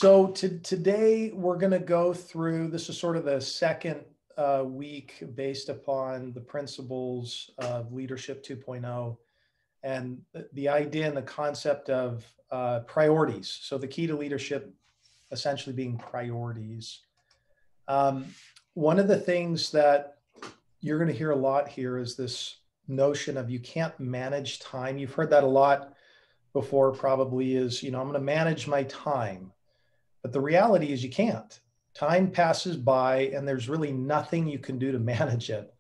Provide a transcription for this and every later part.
So today we're going to go through, this is sort of the second week based upon the principles of Leadership 2.0 and the idea and the concept of priorities. So the key to leadership essentially being priorities. One of the things that you're going to hear a lot here is this notion of you can't manage time. You've heard that a lot before, probably, is, I'm going to manage my time. But the reality is you can't. Time passes by and there's really nothing you can do to manage it.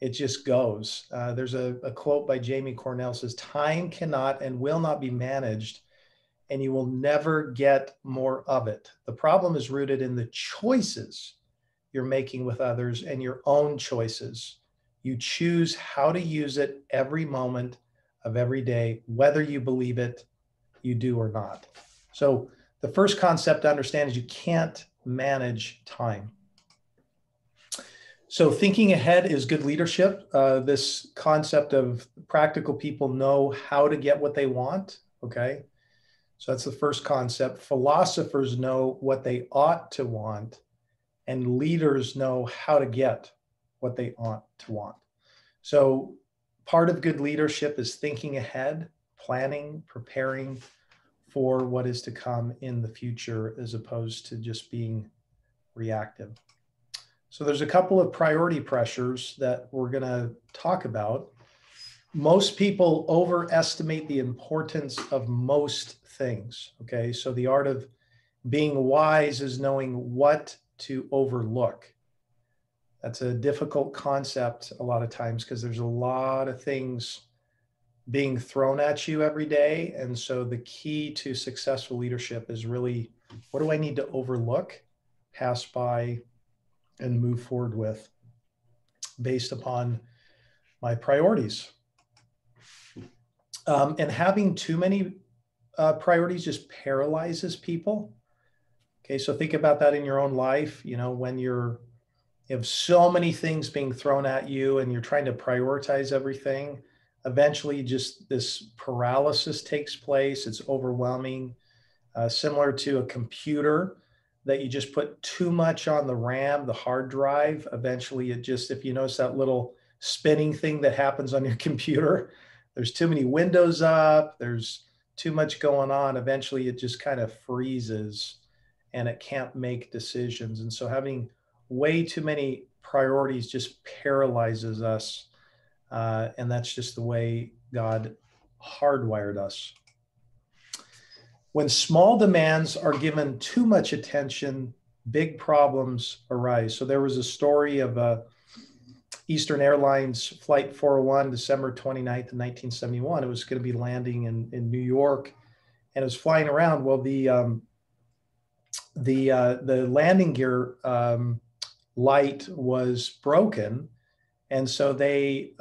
It just goes. There's a quote by Jamie Cornell says, time cannot and will not be managed, and you will never get more of it. The problem is rooted in the choices you're making with others and your own choices. You choose how to use it every moment of every day, whether you believe it, you do or not. So the first concept to understand is you can't manage time. So thinking ahead is good leadership. This concept of practical people know how to get what they want, okay? So that's the first concept. Philosophers know what they ought to want, and leaders know how to get what they ought to want. So part of good leadership is thinking ahead, planning, preparing for what is to come in the future, as opposed to just being reactive. So there's a couple of priority pressures that we're going to talk about. Most people overestimate the importance of most things. Okay, so the art of being wise is knowing what to overlook. That's a difficult concept a lot of times because there's a lot of things being thrown at you every day. And so the key to successful leadership is really, what do I need to overlook, pass by, and move forward with based upon my priorities? And having too many priorities just paralyzes people. Okay, so think about that in your own life. When you have so many things being thrown at you and you're trying to prioritize everything, eventually just this paralysis takes place. It's overwhelming, similar to a computer that you just put too much on the RAM, the hard drive. Eventually it just, if you notice that little spinning thing that happens on your computer, there's too many windows up, there's too much going on. Eventually it just kind of freezes and it can't make decisions. And so having way too many priorities just paralyzes us. And that's just the way God hardwired us. When small demands are given too much attention, big problems arise. So there was a story of Eastern Airlines Flight 401, December 29th, 1971. It was going to be landing in New York, and it was flying around. Well, the landing gear light was broken. And so they,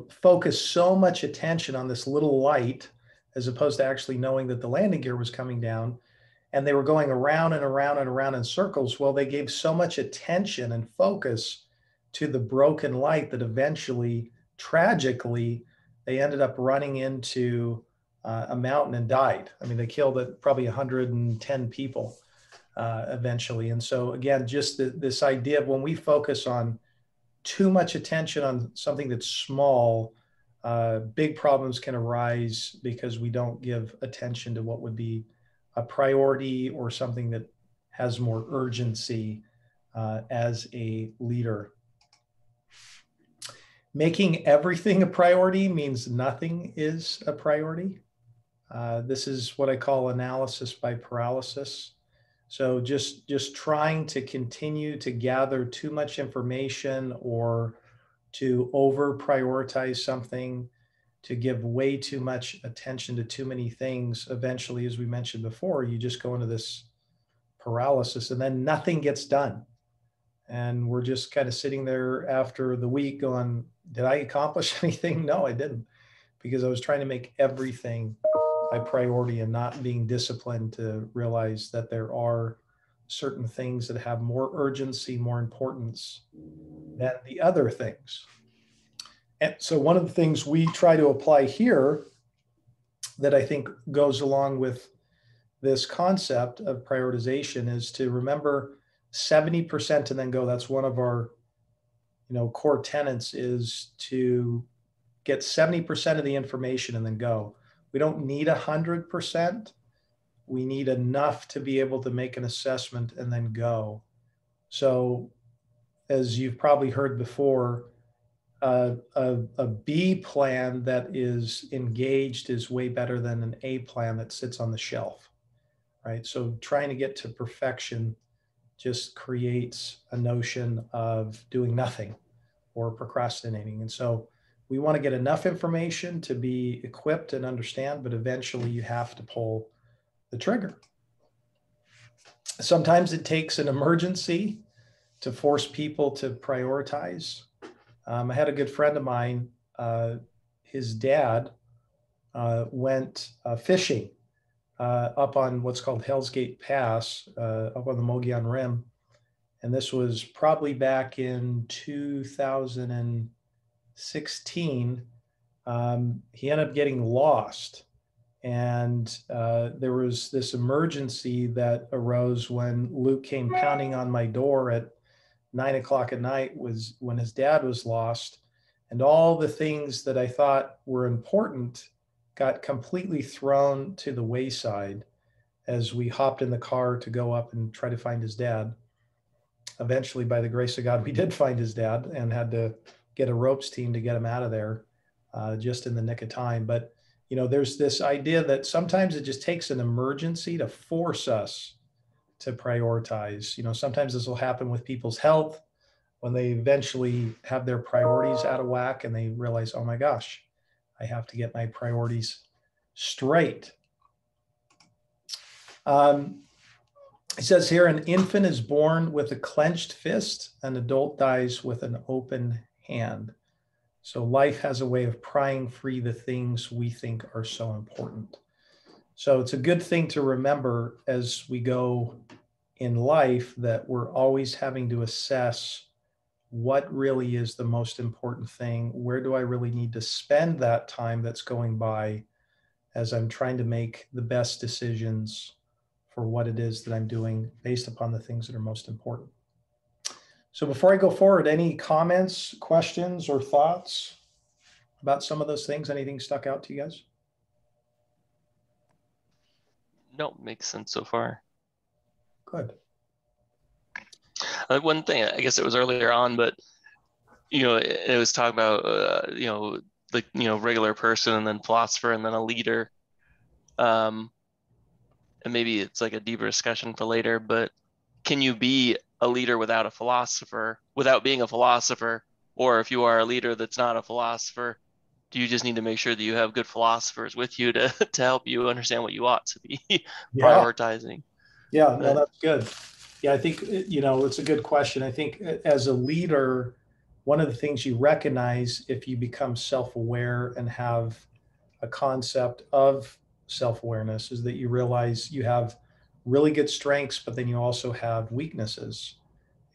focused so much attention on this little light, as opposed to actually knowing that the landing gear was coming down. And they were going around and around and around in circles. Well, they gave so much attention and focus to the broken light that eventually, tragically, they ended up running into a mountain and died. I mean, they killed probably 110 people eventually. And so again, just this idea of when we focus on too much attention on something that's small, big problems can arise because we don't give attention to what would be a priority or something that has more urgency as a leader. Making everything a priority means nothing is a priority. This is what I call analysis by paralysis. So just trying to continue to gather too much information or to over prioritize something, to give way too much attention to too many things, eventually, as we mentioned before, you just go into this paralysis and then nothing gets done. And we're just kind of sitting there after the week going, did I accomplish anything? No, I didn't, because I was trying to make everything a priority and not being disciplined to realize that there are certain things that have more urgency, more importance than the other things. And so one of the things we try to apply here that I think goes along with this concept of prioritization is to remember 70% and then go. That's one of our, core tenets, is to get 70% of the information and then go. We don't need 100%. We need enough to be able to make an assessment and then go. So, as you've probably heard before, a B plan that is engaged is way better than an A plan that sits on the shelf, right? So trying to get to perfection just creates a notion of doing nothing or procrastinating. And so we want to get enough information to be equipped and understand, but eventually you have to pull the trigger. Sometimes it takes an emergency to force people to prioritize. I had a good friend of mine, his dad went fishing up on what's called Hell's Gate Pass, up on the Mogollon Rim. And this was probably back in 2016. He ended up getting lost. And there was this emergency that arose when Luke came pounding on my door at 9 o'clock at night, was when his dad was lost. And all the things that I thought were important got completely thrown to the wayside as we hopped in the car to go up and try to find his dad. Eventually, by the grace of God, we did find his dad and had to get a ropes team to get him out of there just in the nick of time. But, there's this idea that sometimes it just takes an emergency to force us to prioritize. Sometimes this will happen with people's health when they eventually have their priorities out of whack and they realize, oh my gosh, I have to get my priorities straight. It says here, an infant is born with a clenched fist, an adult dies with an open hand. So life has a way of prying free the things we think are so important. So it's a good thing to remember as we go in life that we're always having to assess what really is the most important thing. Where do I really need to spend that time that's going by as I'm trying to make the best decisions for what it is that I'm doing based upon the things that are most important. So before I go forward, any comments, questions, or thoughts about some of those things? Anything stuck out to you guys? No, makes sense so far. Good. One thing, I guess it was earlier on, but it was talking about regular person and then philosopher and then a leader. And maybe it's like a deeper discussion for later, but can you be a leader without a philosopher, without being a philosopher? Or if you are a leader that's not a philosopher, do you just need to make sure that you have good philosophers with you to help you understand what you ought to be prioritizing? Yeah, no, that's good. Yeah, I think, it's a good question. I think as a leader, one of the things you recognize if you become self-aware and have a concept of self-awareness is that you realize you have really good strengths, but then you also have weaknesses.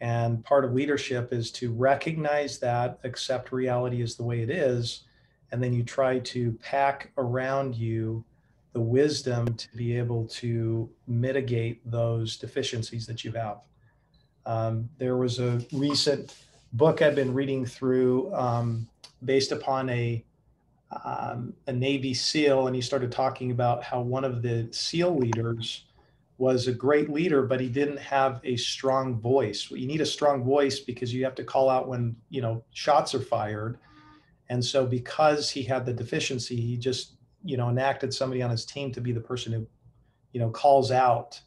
And part of leadership is to recognize that, accept reality as the way it is, and then you try to pack around you the wisdom to be able to mitigate those deficiencies that you have. There was a recent book I've been reading through based upon a Navy SEAL, and he started talking about how one of the SEAL leaders was a great leader, but he didn't have a strong voice. You need a strong voice because you have to call out when, shots are fired. And so because he had the deficiency, he just, enacted somebody on his team to be the person who, calls out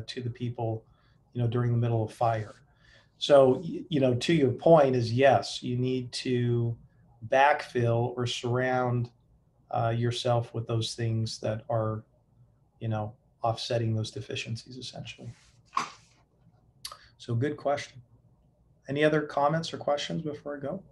to the people, during the middle of fire. So, to your point is, yes, you need to backfill or surround yourself with those things that are, offsetting those deficiencies essentially. So good question. Any other comments or questions before I go?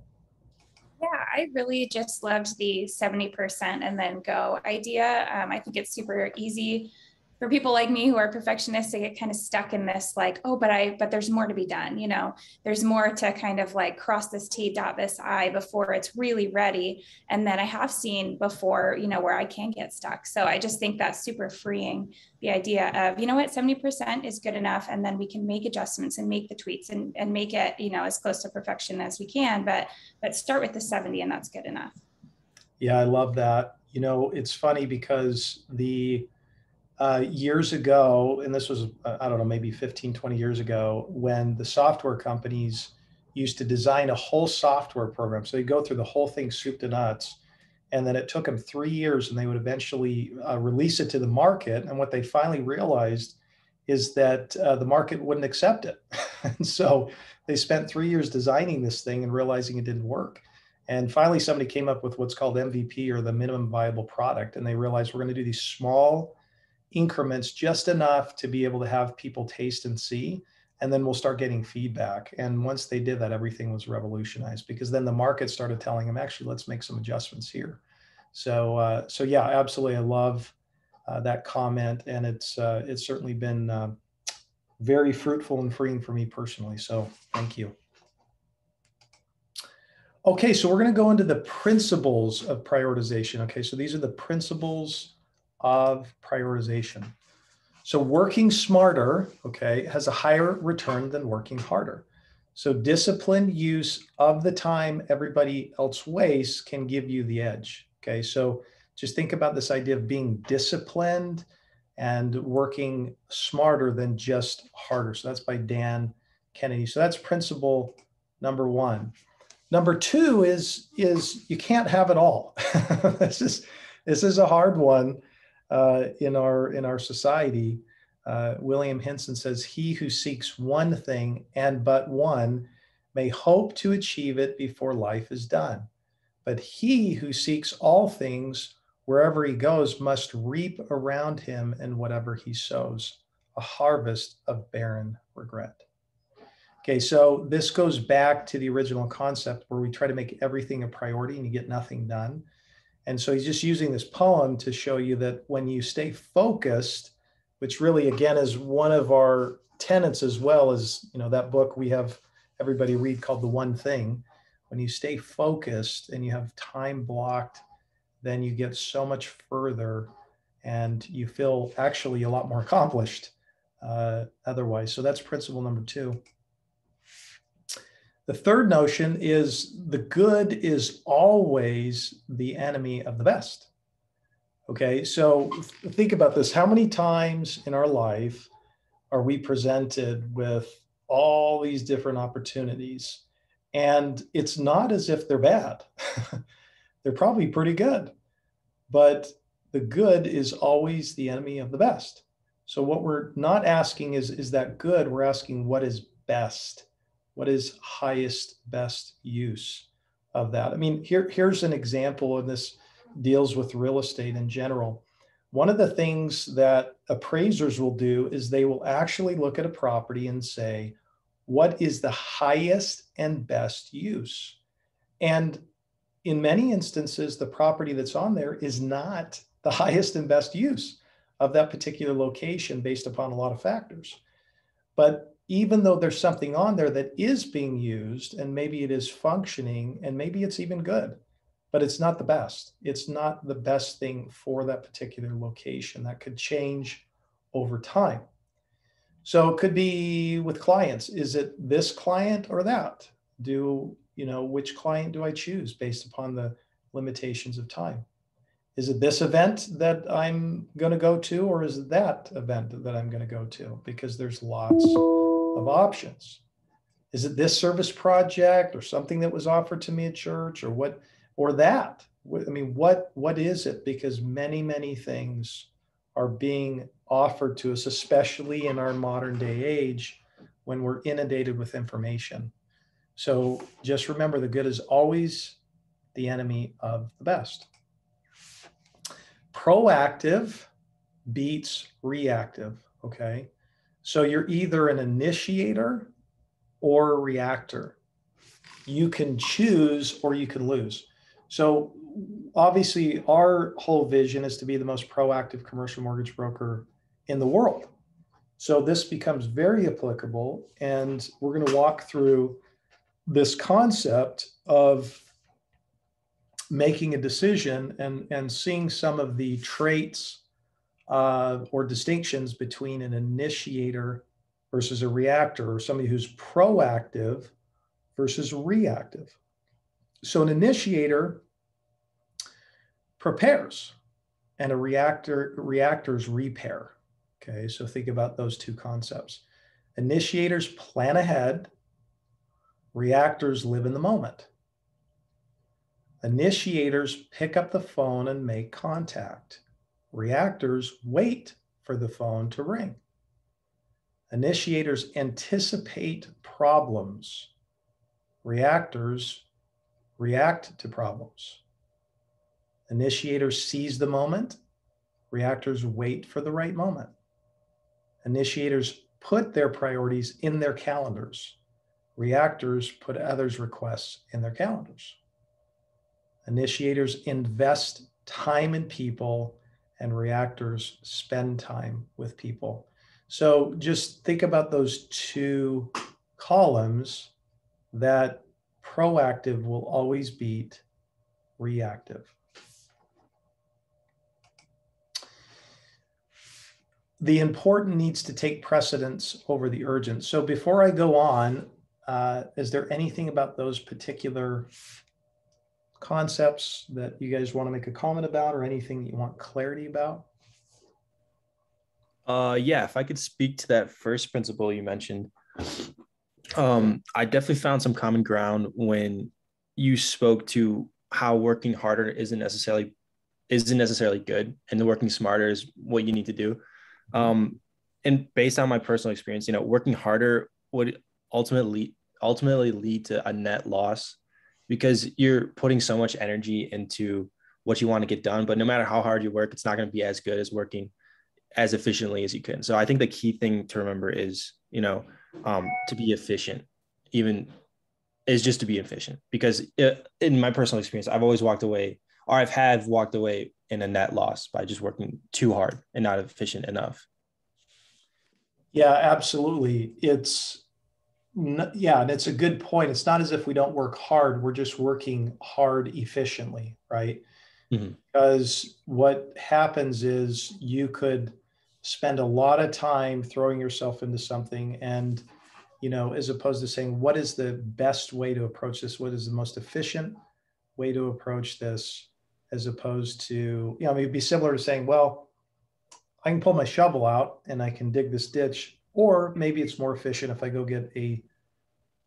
Yeah, I really just loved the 70% and then go idea. I think it's super easy for people like me who are perfectionists, they get kind of stuck in this like, oh, but there's more to be done. You know, there's more to kind of like cross this T, dot this I before it's really ready. And then I have seen before, you know, where I can get stuck. So I just think that's super freeing, the idea of, you know what, 70% is good enough. And then we can make adjustments and make the tweaks and make it, you know, as close to perfection as we can, but start with the 70 and that's good enough. Yeah, I love that. You know, it's funny because the years ago, and this was, I don't know, maybe 15, 20 years ago, when the software companies used to design a whole software program. So you go through the whole thing soup to nuts, and then it took them 3 years and they would eventually release it to the market. And what they finally realized is that the market wouldn't accept it. And so they spent 3 years designing this thing and realizing it didn't work. And finally, somebody came up with what's called MVP, or the minimum viable product. And they realized we're going to do these small increments, just enough to be able to have people taste and see, and then we'll start getting feedback. And once they did that, everything was revolutionized, because then the market started telling them, actually, let's make some adjustments here. So yeah, absolutely, I love that comment, and it's certainly been very fruitful and freeing for me personally. So thank you. Okay, so we're going to go into the principles of prioritization. Okay, so these are the principles of prioritization. So working smarter, okay, has a higher return than working harder. So disciplined use of the time everybody else wastes can give you the edge. Okay, so just think about this idea of being disciplined and working smarter than just harder. So that's by Dan Kennedy. So that's principle number one. Number two is you can't have it all. This is a hard one in our society. William Henson says, "He who seeks one thing and but one may hope to achieve it before life is done. But he who seeks all things wherever he goes must reap around him in whatever he sows, a harvest of barren regret." Okay, so this goes back to the original concept where we try to make everything a priority and you get nothing done. And so he's just using this poem to show you that when you stay focused, which really, again, is one of our tenets, as well as, you know, that book we have everybody read called The One Thing. When you stay focused and you have time blocked, then you get so much further and you feel actually a lot more accomplished otherwise. So that's principle number two. The third notion is the good is always the enemy of the best. Okay, so think about this. How many times in our life are we presented with all these different opportunities? And it's not as if they're bad. They're probably pretty good. But the good is always the enemy of the best. So what we're not asking is that good? We're asking what is best? What is highest, best use of that? I mean, here's an example, and this deals with real estate in general. One of the things that appraisers will do is they will actually look at a property and say, what is the highest and best use? And in many instances, the property that's on there is not the highest and best use of that particular location based upon a lot of factors. But even though there's something on there that is being used, and maybe it is functioning, and maybe it's even good, but it's not the best. It's not the best thing for that particular location. That could change over time. So it could be with clients. Is it this client or that? Which client do I choose based upon the limitations of time? Is it this event that I'm going to go to, or is it that event that I'm going to go to? Because there's lots of options. Is it this service project or something that was offered to me at church, or what, or that? I mean, what is it? Because many things are being offered to us, especially in our modern day age when we're inundated with information. So just remember, the good is always the enemy of the best. Proactive beats reactive, okay? So you're either an initiator or a reactor. You can choose or you can lose. So obviously our whole vision is to be the most proactive commercial mortgage broker in the world. So this becomes very applicable, and we're going to walk through this concept of making a decision and seeing some of the traits or distinctions between an initiator versus a reactor, or somebody who's proactive versus reactive. So an initiator prepares, and a reactors repair. Okay, so think about those two concepts. Initiators plan ahead, reactors live in the moment. Initiators pick up the phone and make contact. Reactors wait for the phone to ring. Initiators anticipate problems. Reactors react to problems. Initiators seize the moment. Reactors wait for the right moment. Initiators put their priorities in their calendars. Reactors put others' requests in their calendars. Initiators invest time in people, and reactors spend time with people. So just think about those two columns, that proactive will always beat reactive. The important needs to take precedence over the urgent. So before I go on, is there anything about those particular concepts that you guys want to make a comment about, or anything that you want clarity about? Yeah, if I could speak to that first principle you mentioned. I definitely found some common ground when you spoke to how working harder isn't necessarily good, and the working smarter is what you need to do. And based on my personal experience, working harder would ultimately lead to a net loss, because you're putting so much energy into what you want to get done. But no matter how hard you work, it's not going to be as good as working as efficiently as you can. So I think the key thing to remember is, to be efficient, just to be efficient, because in my personal experience, I've always walked away, or I've walked away in a net loss by just working too hard and not efficient enough. Yeah, absolutely. And it's a good point. It's not as if we don't work hard. We're just working hard efficiently, right? Mm-hmm. Because what happens is you could spend a lot of time throwing yourself into something, and, as opposed to saying, what is the best way to approach this? What is the most efficient way to approach this? As opposed to, it'd be similar to saying, well, I can pull my shovel out and I can dig this ditch, or maybe it's more efficient if I go get a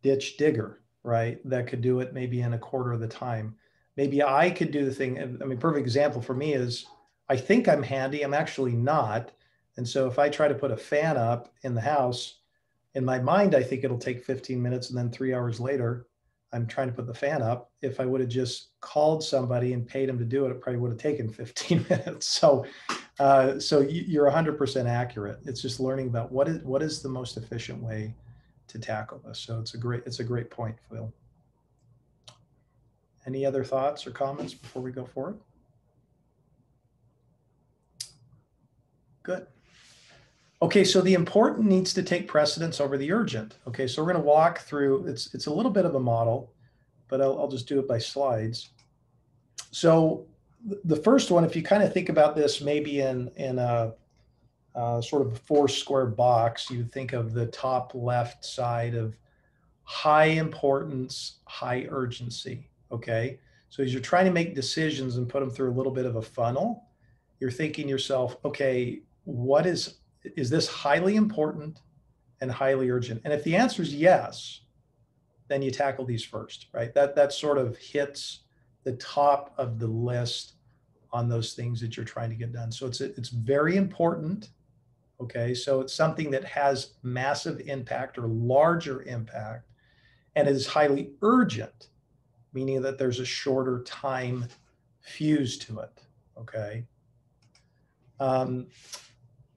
ditch digger, right? That could do it maybe in a quarter of the time. Maybe I could do the thing. Perfect example for me is, I think I'm handy, I'm actually not. And so if I try to put a fan up in the house, in my mind, I think it'll take 15 minutes, and then 3 hours later, I'm trying to put the fan up. If I would have just called somebody and paid them to do it, it probably would have taken 15 minutes. So you're 100% accurate. It's just learning about what is the most efficient way to tackle this. So it's a great point, Phil. Any other thoughts or comments before we go forward? Good. Okay, so the important needs to take precedence over the urgent. Okay, so we're going to walk through, it's a little bit of a model, but I'll just do it by slides. So the first one, if you kind of think about this maybe in a sort of a 4-square box, you think of the top left side of high importance, high urgency. Okay, so as you're trying to make decisions and put them through a little bit of a funnel, you're thinking to yourself, okay, is this highly important and highly urgent? And if the answer is yes, then you tackle these first, right? That sort of hits the top of the list on those things that you're trying to get done. So it's very important. Okay, so it's something that has massive impact or larger impact, and it is highly urgent, meaning that there's a shorter time fuse to it. Okay.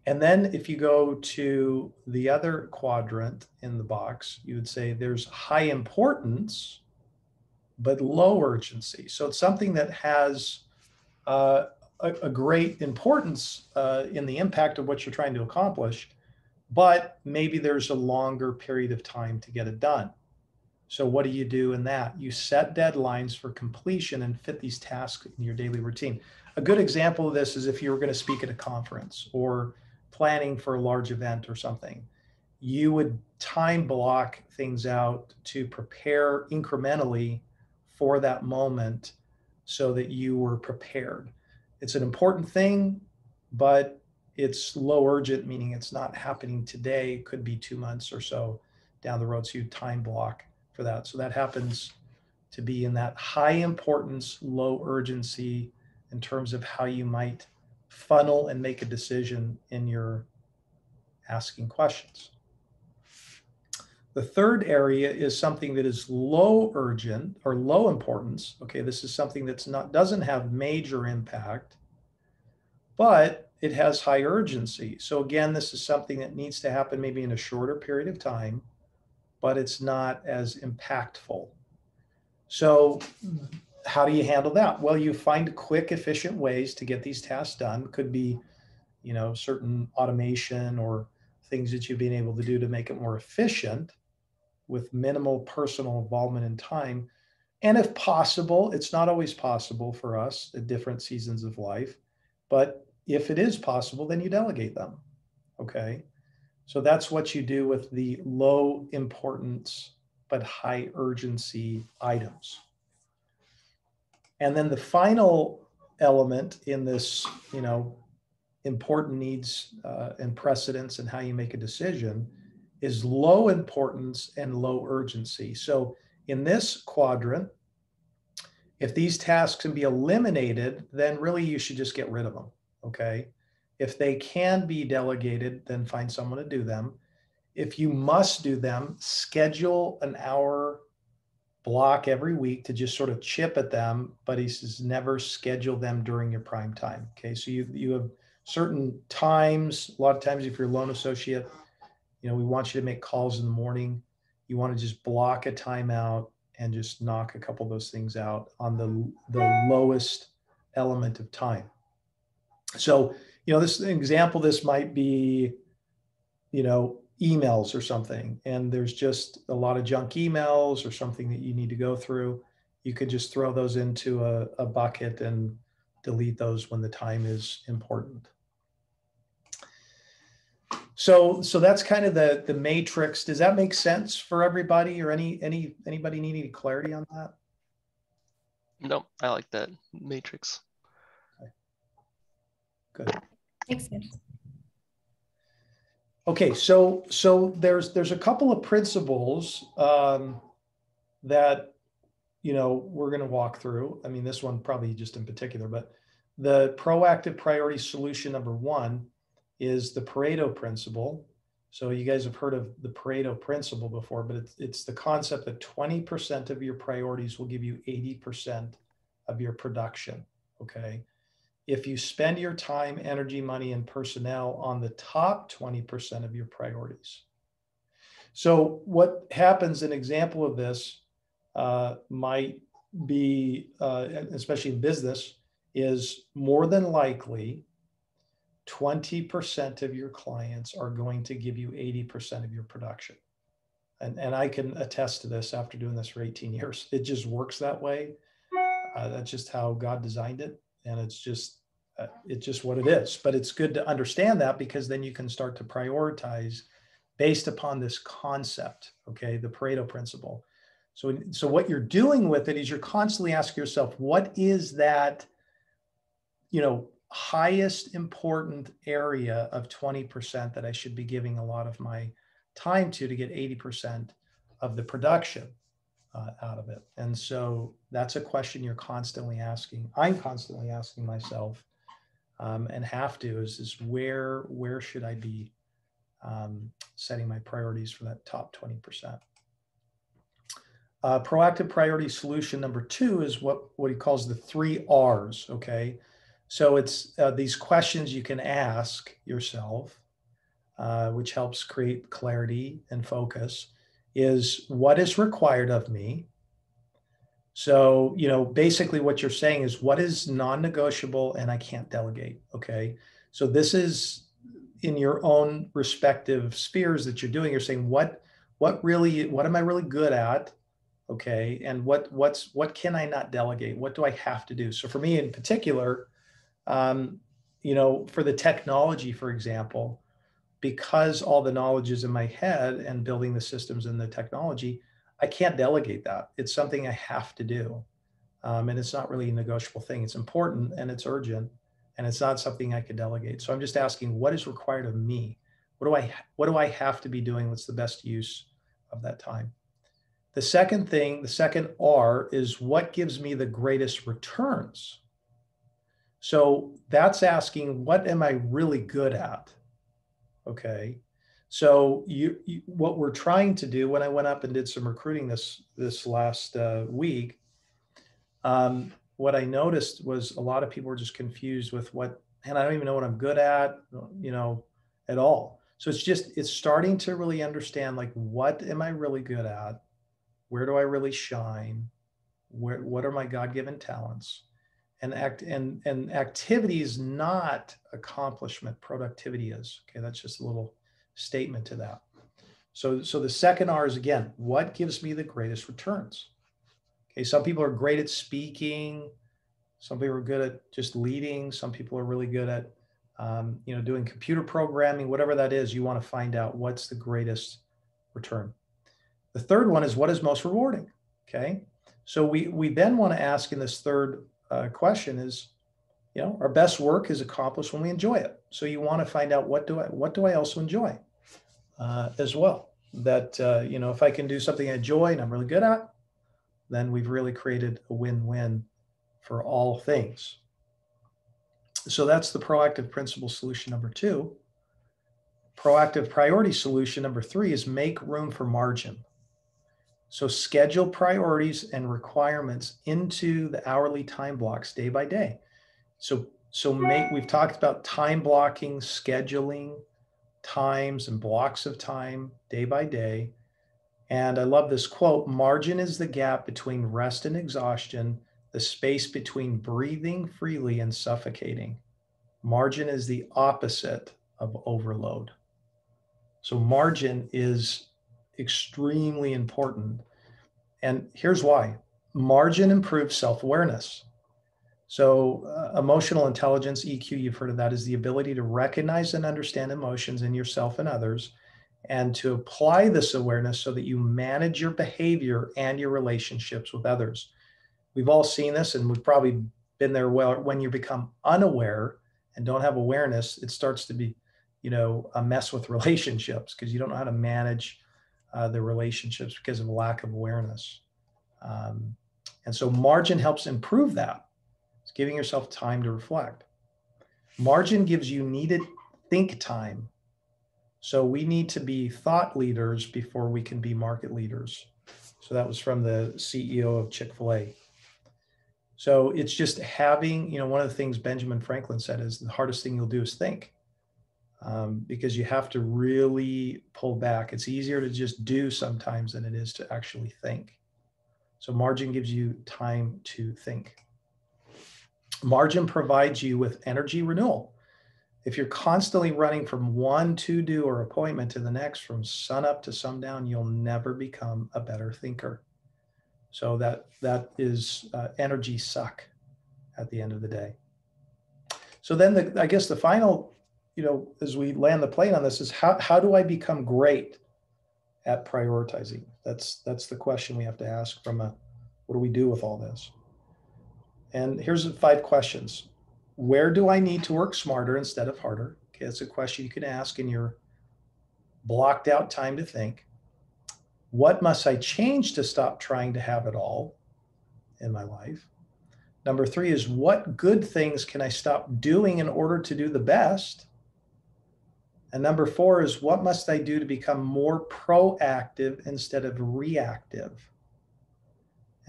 And then if you go to the other quadrant in the box, you would say there's high importance, but low urgency. So it's something that has a a great importance in the impact of what you're trying to accomplish, but maybe there's a longer period of time to get it done. So what do you do in that? You set deadlines for completion and fit these tasks in your daily routine. A good example of this is if you were going to speak at a conference or planning for a large event or something. You would time block things out to prepare incrementally for that moment so that you were prepared. It's an important thing, but it's low urgent, meaning it's not happening today. It could be 2 months or so down the road. So you time block for that. So that happens to be in that high importance, low urgency in terms of how you might funnel and make a decision in your asking questions. The third area is something that is low urgent or low importance. Okay, this is something that's doesn't have major impact, but it has high urgency. So again, this is something that needs to happen maybe in a shorter period of time, but it's not as impactful. So how do you handle that? Well, you find quick, efficient ways to get these tasks done. Could be, certain automation or things that you've been able to do to make it more efficient with minimal personal involvement in time. And if possible, it's not always possible for us at different seasons of life, but if it is possible, then you delegate them. Okay. So that's what you do with the low importance but high urgency items. And then the final element in this, important needs and precedence and how you make a decision is low importance and low urgency. So in this quadrant, if these tasks can be eliminated, then really you should just get rid of them, okay? If they can be delegated, then find someone to do them. If you must do them, schedule an hour block every week to just sort of chip at them, but he says never schedule them during your prime time, okay? So you have certain times. A lot of times if you're a loan associate, we want you to make calls in the morning. You want to just block a time out and just knock a couple of those things out on the lowest element of time. So, this example, this might be, emails or something, and there's just a lot of junk emails or something that you need to go through. You could just throw those into a bucket and delete those when the time is important. So that's kind of the matrix. Does that make sense for everybody, or anybody need any clarity on that? No, I like that matrix. Okay. Good. Makes sense. Okay, so there's a couple of principles that we're going to walk through. I mean, this one probably just in particular, but the proactive priority solution number one is the Pareto Principle. So you guys have heard of the Pareto Principle before, but it's the concept that 20% of your priorities will give you 80% of your production, okay? If you spend your time, energy, money, and personnel on the top 20% of your priorities. So what happens, an example of this might be, especially in business, is more than likely 20% of your clients are going to give you 80% of your production. And I can attest to this after doing this for 18 years. It just works that way. That's just how God designed it. And it's just what it is. But it's good to understand that, because then you can start to prioritize based upon this concept, okay, the Pareto Principle. So what you're doing with it is you're constantly asking yourself, what is that, highest important area of 20% that I should be giving a lot of my time to get 80% of the production out of it. And so that's a question you're constantly asking. I'm constantly asking myself, and have to, is where should I be setting my priorities for that top 20%. Proactive priority solution number two is what he calls the 3 R's, okay? So it's these questions you can ask yourself, which helps create clarity and focus, is what is required of me? So, basically what you're saying is what is non-negotiable and I can't delegate. Okay. So this is in your own respective spheres that you're doing. You're saying what am I really good at? Okay. And what can I not delegate? What do I have to do? So for me in particular, for the technology, for example, because all the knowledge is in my head and building the systems and the technology, I can't delegate that. It's something I have to do. And it's not really a negotiable thing. It's important and it's urgent, and it's not something I could delegate. So I'm just asking, what is required of me? What do I have to be doing? What's the best use of that time? The second R is what gives me the greatest returns? So that's asking, what am I really good at? Okay. So what we're trying to do, when I went up and did some recruiting this last week, what I noticed was a lot of people were just confused with and I don't even know what I'm good at, at all. So it's starting to really understand, like, what am I really good at? Where do I really shine? What are my God-given talents? And activity is not accomplishment. Productivity is. Okay, that's just a little statement to that. So the second R is, again, what gives me the greatest returns? Okay, some people are great at speaking. Some people are good at just leading. Some people are really good at doing computer programming. Whatever that is, you want to find out what's the greatest return. The third one is what is most rewarding. Okay, so we then want to ask in this third question is, our best work is accomplished when we enjoy it. So you want to find out what do I also enjoy as well. That if I can do something I enjoy and I'm really good at, then we've really created a win-win for all things. So that's the proactive principle solution number 2. Proactive priority solution number 3 is make room for margin. So schedule priorities and requirements into the hourly time blocks day by day. So we've talked about time blocking, scheduling times and blocks of time day by day. And I love this quote: margin is the gap between rest and exhaustion, the space between breathing freely and suffocating. Margin is the opposite of overload. So margin is extremely important. And here's why. Margin improves self-awareness. So emotional intelligence, EQ, you've heard of that, is the ability to recognize and understand emotions in yourself and others, and to apply this awareness so that you manage your behavior and your relationships with others. We've all seen this, and we've probably been there. Well, when you become unaware and don't have awareness, it starts to be, a mess with relationships, because you don't know how to manage the relationships because of a lack of awareness. And so margin helps improve that. It's giving yourself time to reflect. Margin gives you needed think time. So we need to be thought leaders before we can be market leaders. So that was from the CEO of Chick-fil-A. So it's just having, one of the things Benjamin Franklin said is the hardest thing you'll do is think, because you have to really pull back. It's easier to just do sometimes than it is to actually think. So margin gives you time to think. Margin provides you with energy renewal. If you're constantly running from one to-do or appointment to the next, from sunup to sundown, you'll never become a better thinker. So that is energy suck at the end of the day. So then I guess the final, as we land the plane on this, is how do I become great at prioritizing? That's the question we have to ask from what do we do with all this? And here's the 5 questions. Where do I need to work smarter instead of harder? Okay, that's a question you can ask in your blocked out time to think. What must I change to stop trying to have it all in my life? Number 3 is, what good things can I stop doing in order to do the best? And number 4 is, what must I do to become more proactive instead of reactive?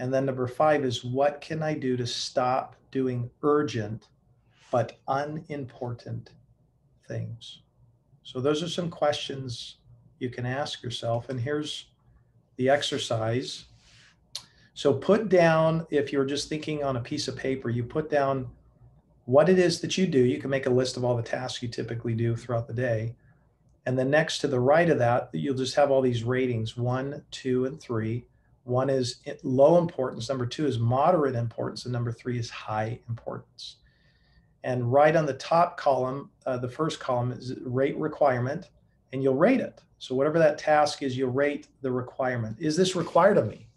And then number 5 is, what can I do to stop doing urgent but unimportant things? So those are some questions you can ask yourself. And here's the exercise. So put down, if you're just thinking on a piece of paper, you put down what it is that you do. You can make a list of all the tasks you typically do throughout the day. And then next to the right of that, you'll just have all these ratings, 1, 2, and 3. 1 is low importance, number 2 is moderate importance, and number 3 is high importance. And right on the top column, the first column is rate requirement, and you'll rate it. So whatever that task is, you'll rate the requirement. Is this required of me?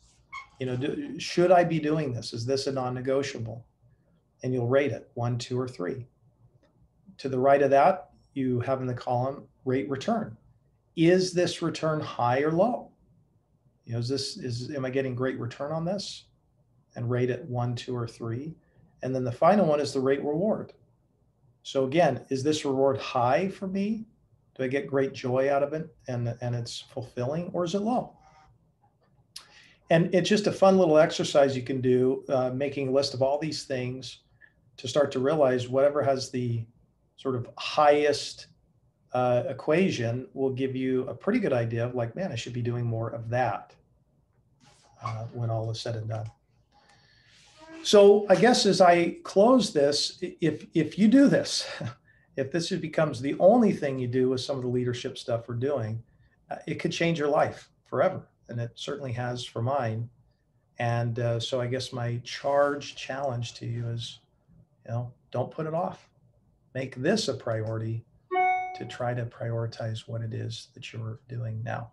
Should I be doing this? Is this a non-negotiable? And you'll rate it 1, 2, or 3. To the right of that, you have in the column rate return. Is this return high or low? Am I getting great return on this? And rate it 1, 2, or 3. And then the final one is the rate reward. So again, is this reward high for me? Do I get great joy out of it and it's fulfilling, or is it low? And it's just a fun little exercise you can do, making a list of all these things to start to realize whatever has the sort of highest equation will give you a pretty good idea of like, man, I should be doing more of that when all is said and done. So I guess as I close this, if you do this, if this becomes the only thing you do with some of the leadership stuff we're doing, it could change your life forever. And it certainly has for mine. And so I guess my challenge to you is, don't put it off. Make this a priority to try to prioritize what it is that you're doing now.